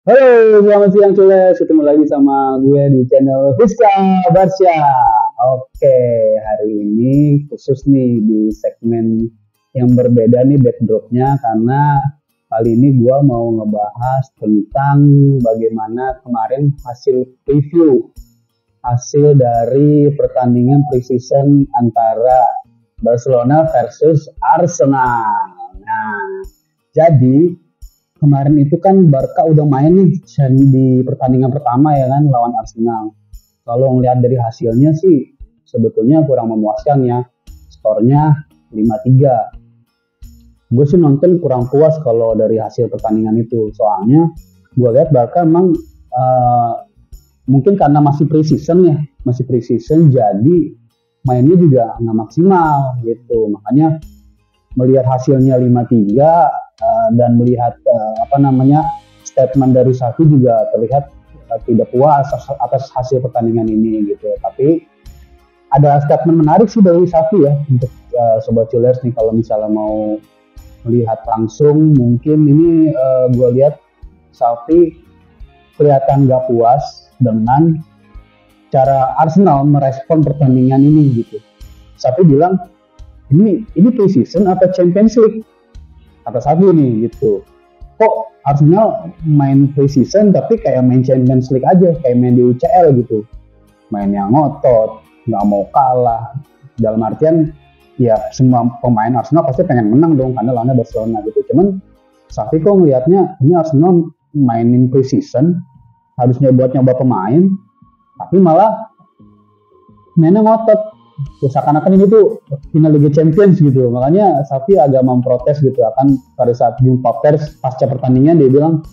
Halo, selamat siang Cules. Ketemu lagi sama gue di channel Fiska Barsya. Oke, hari ini khusus nih di segmen yang berbeda nih backdropnya karena kali ini gue mau ngebahas tentang bagaimana kemarin hasil preview hasil dari pertandingan preseason antara Barcelona versus Arsenal. Nah, jadi kemarin itu kan Barca udah main nih di pertandingan pertama ya kan lawan Arsenal. Kalau ngelihat dari hasilnya sih sebetulnya kurang memuaskan ya. Skornya 5-3. Gue sih nonton kurang puas kalau dari hasil pertandingan itu. Soalnya gue lihat Barca emang mungkin karena masih preseason ya, masih preseason jadi mainnya juga nggak maksimal gitu. Makanya melihat hasilnya 5-3 dan melihat statement dari Xavi juga terlihat tidak puas atas hasil pertandingan ini gitu. Tapi ada statement menarik sih dari Xavi ya untuk Sobat Chillers nih kalau misalnya mau melihat langsung mungkin ini gue lihat Xavi kelihatan gak puas dengan cara Arsenal merespon pertandingan ini gitu. Xavi bilang ini preseason atau Champions League kata Xavi nih gitu. Kok Arsenal main preseason tapi kayak main Champions League aja, kayak main di UCL gitu. Main yang ngotot, nggak mau kalah. Dalam artian ya semua pemain Arsenal pasti pengen menang dong karena lawannya Barcelona gitu. Cuman Xavi kok ngelihatnya ini Arsenal mainin preseason harusnya buat nyoba pemain tapi malah mainnya ngotot. Ya, seakan-akan ini tuh final Liga Champions gitu. Makanya Xavi agak memprotes gitu akan pada saat jumpa pers pasca pertandingan dia bilang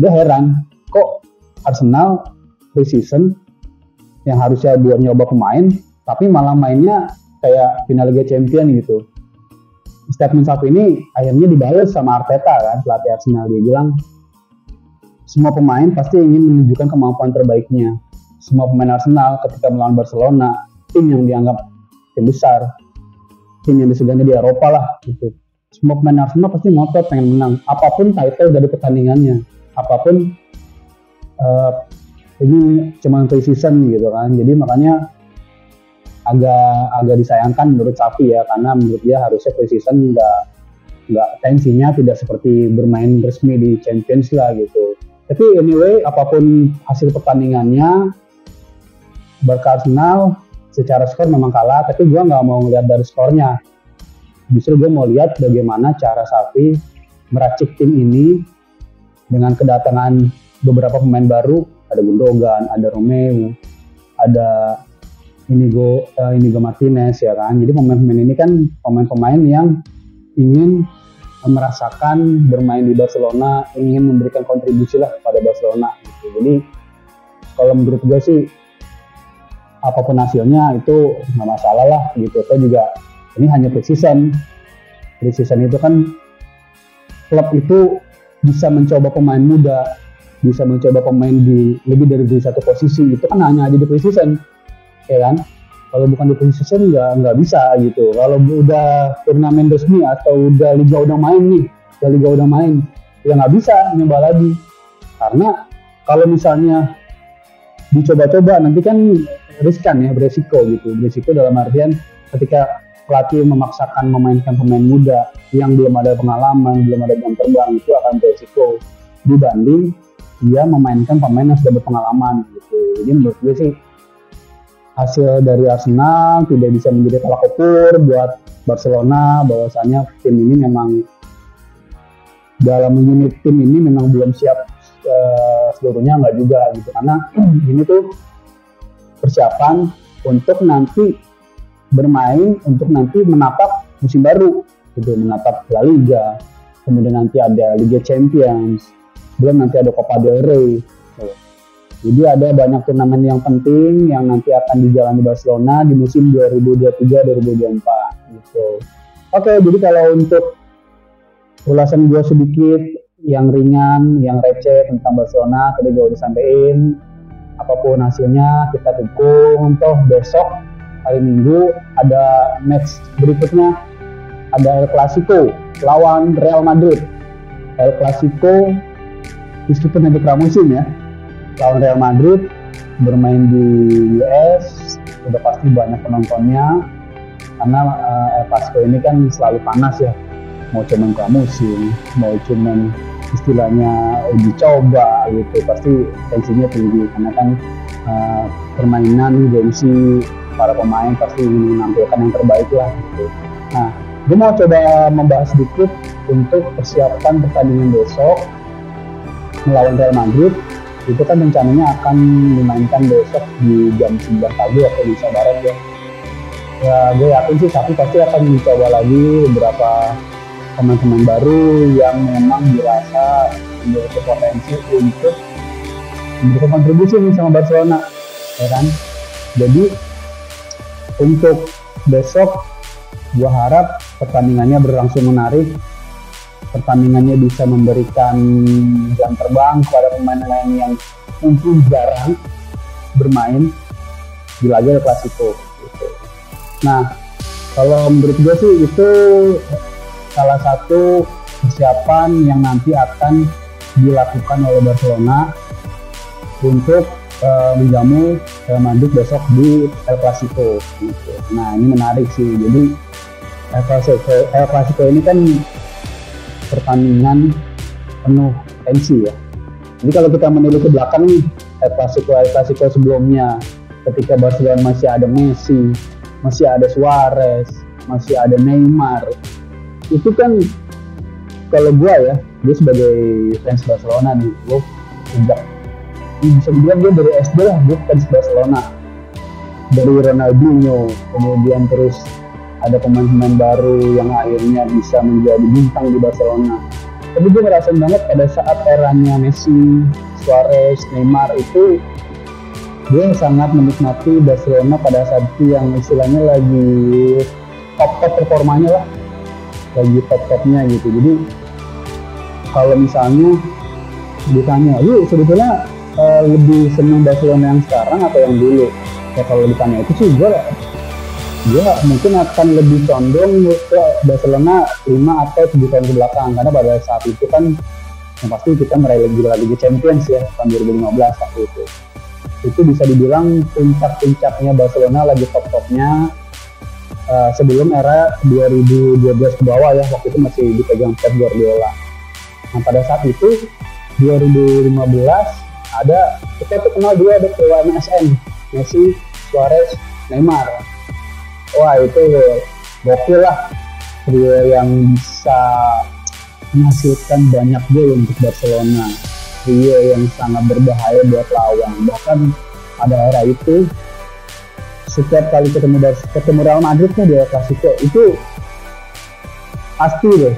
dia heran kok Arsenal preseason yang harusnya buat nyoba pemain tapi malah mainnya kayak final Liga Champions gitu. Statement Xavi ini akhirnya dibalas sama Arteta kan, pelatih Arsenal. Dia bilang semua pemain pasti ingin menunjukkan kemampuan terbaiknya. Semua pemain Arsenal ketika melawan Barcelona, tim yang dianggap tim besar, tim yang disegani di Eropa lah gitu. Semua pemain Arsenal pasti ngotot pengen menang, apapun title dari pertandingannya, apapun ini cuma pre-season gitu kan. Jadi makanya agak disayangkan menurut Xavi ya, karena menurut dia harusnya pre-season nggak tensinya tidak seperti bermain resmi di Champions lah gitu. Tapi anyway, apapun hasil pertandingannya, Barca Arsenal secara skor memang kalah, tapi gue nggak mau ngeliat dari skornya. Justru gue mau lihat bagaimana cara Xavi meracik tim ini dengan kedatangan beberapa pemain baru. Ada Gundogan, ada Romeo, ada Inigo Martinez ya kan. Jadi pemain-pemain ini kan pemain-pemain yang ingin merasakan bermain di Barcelona, ingin memberikan kontribusi lah pada Barcelona gitu. Jadi kalau menurut gue sih apapun hasilnya itu nggak masalah lah gitu. Saya juga ini hanya preseason itu kan klub itu bisa mencoba pemain muda, bisa mencoba pemain di lebih dari satu posisi, itu kan hanya ada di preseason ya kan. Kalau bukan di preseason nggak bisa gitu. Kalau udah turnamen resmi atau udah liga udah main ya nggak bisa nyoba lagi, karena kalau misalnya dicoba-coba nanti kan riskan ya, beresiko dalam artian ketika pelatih memaksakan memainkan pemain muda yang belum ada pengalaman, belum ada jam terbang, itu akan beresiko dibanding dia memainkan pemain yang sudah berpengalaman gitu. Jadi menurut gue sih hasil dari Arsenal tidak bisa menjadi tolak ukur buat Barcelona bahwasanya tim ini memang dalam unit tim ini memang belum siap seluruhnya, enggak juga gitu, karena ini tuh persiapan untuk nanti bermain, untuk nanti menatap musim baru gitu, menatap La Liga, kemudian nanti ada Liga Champions, belum nanti ada Copa del Rey gitu. Jadi ada banyak turnamen yang penting yang nanti akan dijalani Barcelona di musim 2023-2024 gitu. Oke, jadi kalau untuk ulasan gue sedikit yang ringan, yang receh tentang Barcelona tadi gue udah sampein. Apapun hasilnya kita dukung. Toh besok hari Minggu ada match berikutnya, ada El Clasico lawan Real Madrid. El Clasico meskipun nanti pramusim ya, lawan Real Madrid, bermain di US, udah pasti banyak penontonnya karena El Clasico ini kan selalu panas ya, mau cuman pramusim, mau cuman istilahnya uji coba gitu, pasti tensinya tinggi karena kan permainan gengsi para pemain pasti ingin menampilkan yang terbaik lah gitu. Nah, gue mau coba membahas sedikit untuk persiapan pertandingan besok melawan Real Madrid. Itu kan rencananya akan dimainkan besok di jam 9 pagi waktu Indonesia Barat ya. Ya gue yakin sih Sapi pasti akan mencoba lagi beberapa pemain-pemain baru yang memang dirasa memiliki potensi untuk memberikan kontribusi nih sama Barcelona, ya kan? Jadi untuk besok gue harap pertandingannya berlangsung menarik, pertandingannya bisa memberikan jam terbang kepada pemain-pemain yang mungkin jarang bermain di laga El Clasico gitu. Nah, kalau menurut gue sih itu salah satu persiapan yang nanti akan dilakukan oleh Barcelona untuk menjamu Real Madrid besok di El Clasico gitu. Nah, ini menarik sih. Jadi El Clasico ini kan pertandingan penuh tensi ya. Jadi kalau kita menilik ke belakang nih, El Clasico sebelumnya ketika Barcelona masih ada Messi, masih ada Suarez, masih ada Neymar, itu kan kalau gue sebagai fans Barcelona nih, gue sejak bisa dibilang gue dari SD lah, gue fans Barcelona, dari Ronaldinho, kemudian terus ada pemain-pemain baru yang akhirnya bisa menjadi bintang di Barcelona. Tapi gue ngerasain banget pada saat eranya Messi, Suarez, Neymar itu, gue sangat menikmati Barcelona pada saat itu yang istilahnya lagi top-top performanya lah, lagi top-topnya gitu. Jadi kalau misalnya ditanya, lu sebetulnya lebih senang Barcelona yang sekarang atau yang dulu? Ya kalau ditanya itu sih gue mungkin akan lebih condong ke Barcelona 5 atau 7 tahun ke belakang, karena pada saat itu kan yang pasti kita meraih Liga Champions ya tahun 2015 waktu itu. Itu bisa dibilang puncak-puncaknya Barcelona, lagi top-topnya sebelum era 2012 ke bawah ya, waktu itu masih dipegang Pep Guardiola. Nah pada saat itu 2015 kita tuh kenal dua ada ketua MSN, Messi, Suarez, Neymar. Wah itu gokil lah, trio yang bisa menghasilkan banyak gol untuk Barcelona, trio yang sangat berbahaya buat lawan. Bahkan pada era itu setiap kali ketemu Real Madrid nih di El Clasico itu pasti deh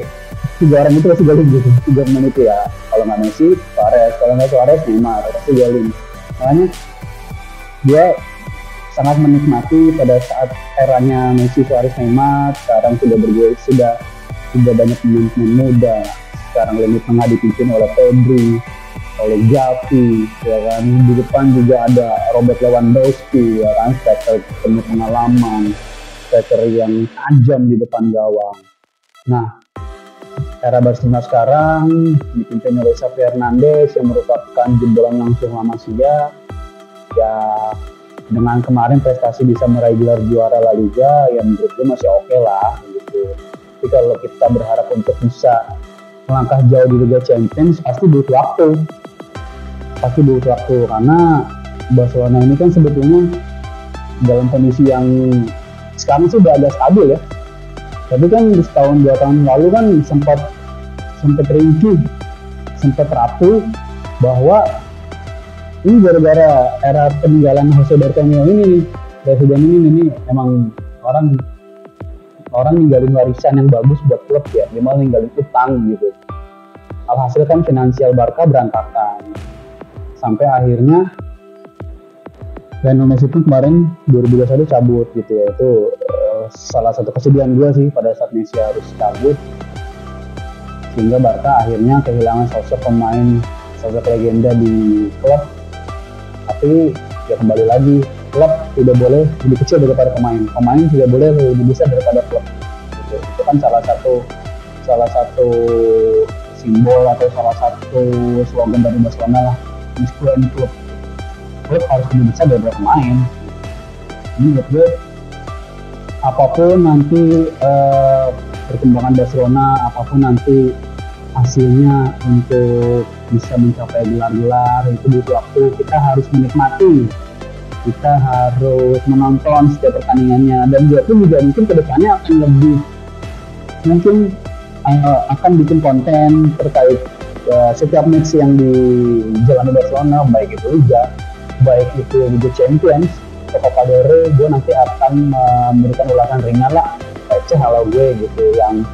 3 orang itu pasti golin gitu, 3 menit ya. Kalau nggak Messi, Suarez, kalau nggak Suarez, Neymar pasti golin. Makanya dia sangat menikmati pada saat eranya Messi, Suarez, Neymar. Sekarang sudah banyak pemain muda. Sekarang lini tengah dipimpin oleh Pedri, oleh Gavi, ya kan. Di depan juga ada Robert Lewandowski, ya kan, striker penuh pengalaman, striker yang tajam di depan gawang. Nah, era Barcelona sekarang dipimpin oleh Xavi Hernandez yang merupakan jebolan langsung La Masia. Ya dengan kemarin prestasi bisa meraih gelar juara La Liga, ya menurut gue masih oke lah gitu. Tapi kalau kita berharap untuk bisa melangkah jauh di Liga Champions pasti butuh waktu karena Barcelona ini kan sebetulnya dalam kondisi yang sekarang sih udah agak stabil ya. Tapi kan di setahun 2 tahun lalu kan sempat ringkih, sempat rapuh, bahwa ini gara-gara era peninggalan Jose Bartomeu ini nih, presiden ini emang orang ninggalin warisan yang bagus buat klub ya, dia malah ninggalin utang gitu. Alhasil kan finansial Barca berantakan, sampai akhirnya Lionel Messi pun kemarin 2021 cabut gitu ya. Itu salah satu kesedihan gue sih pada saat Messi harus cabut, sehingga Barca akhirnya kehilangan sosok pemain, sosok legenda di klub. Tapi ya kembali lagi, klub tidak boleh lebih kecil daripada pemain tidak boleh lebih besar daripada klub gitu. Itu kan salah satu simbol atau salah satu slogan dari Barcelona lah, Misco and Club. Klub harus lebih besar dari pemain. Ini menurut gue apapun nanti perkembangan Barcelona, apapun nanti hasilnya untuk bisa mencapai gelar-gelar itu butuh waktu. Kita harus menikmati, kita harus menonton setiap pertandingannya, dan gue pun juga mungkin kedepannya akan lebih mungkin akan bikin konten terkait setiap match yang dijalani Barcelona, baik itu Liga, baik itu Liga Champions, Copa del Rey. Gue nanti akan memberikan ulasan ringan lah, receh kalau gue gitu, yang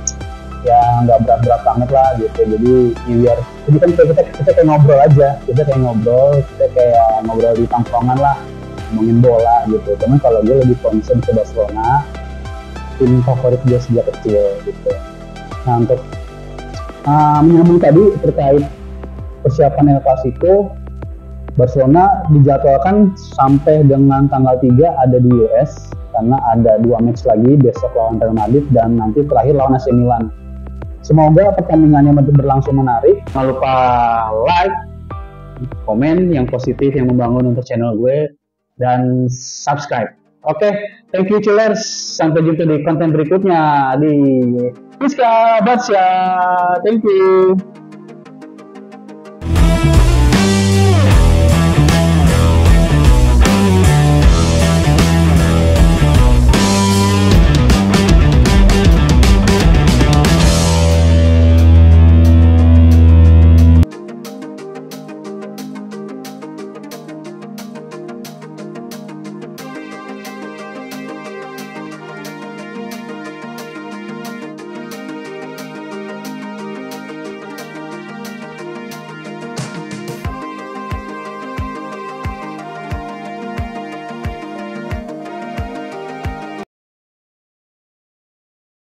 nggak berat-berat banget lah gitu. Jadi kan kita kayak ngobrol aja, kita kayak ngobrol di tongkrongan lah, ngomongin bola gitu. Cuman kalau gue lebih concern ke Barcelona, tim favorit gue sejak kecil gitu. Nah, untuk menyambung tadi terkait persiapan El Clasico, Barcelona dijadwalkan sampai dengan tanggal 3 ada di US, karena ada 2 match lagi, besok lawan Real Madrid dan nanti terakhir lawan AC Milan. Semoga pertandingannya berlangsung menarik. Jangan lupa like, komen yang positif, yang membangun untuk channel gue, dan subscribe. Oke, thank you Chillers. Sampai jumpa di konten berikutnya di Miska Barsya. Thank you.